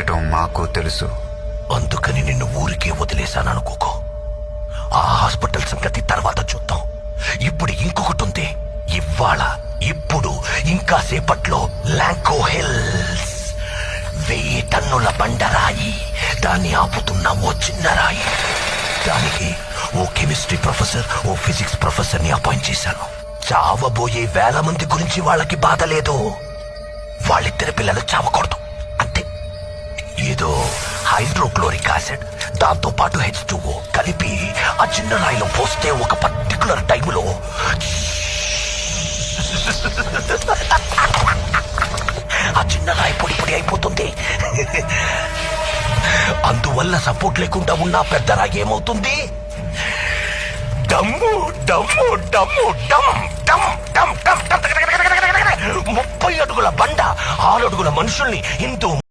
పెట్టడం మాకు తెలుసు. అందుకని నిన్ను ఊరికే వదిలేశాననుకోకో. ఆ హాస్పిటల్ సంగతి తర్వాత చూద్దాం. ఇప్పుడు ఇంకొకటి ఉంది. ఇప్పుడు ఇంకా సేపట్లో లాంకో హిల్స్ 1000 టన్నుల బండరాయి, దాన్ని ఆపుతున్న ఓ చిన్న రాయి. దానికి ఓ కెమిస్ట్రీ ప్రొఫెసర్, ఓ ఫిజిక్స్ ప్రొఫెసర్ ని అపాయింట్ చేశాను. చావబోయే 1000 మంది గురించి వాళ్ళకి బాధ లేదు. వాళ్ళిద్దరి పిల్లలు చావకూడదు అంతే. ఏదో హైడ్రోక్లోరిక్ యాసిడ్, దాంతో పాటు H2O కలిపి ఆ చిన్న రాయిలో పోస్తే ఒక పర్టికులర్ టైంలో ఆ చిన్న రాయి పొడి పొడి అయిపోతుంది. అందువల్ల సపోర్ట్ లేకుండా ఉన్న పెద్ద రాయి ఏమవుతుంది? డమ్ము డమ్ము డమ్ము డమ్ డమ్ డమ్ డమ్ 30 అడుగుల బండ 6 అడుగుల మనుషుల్ని హిందూ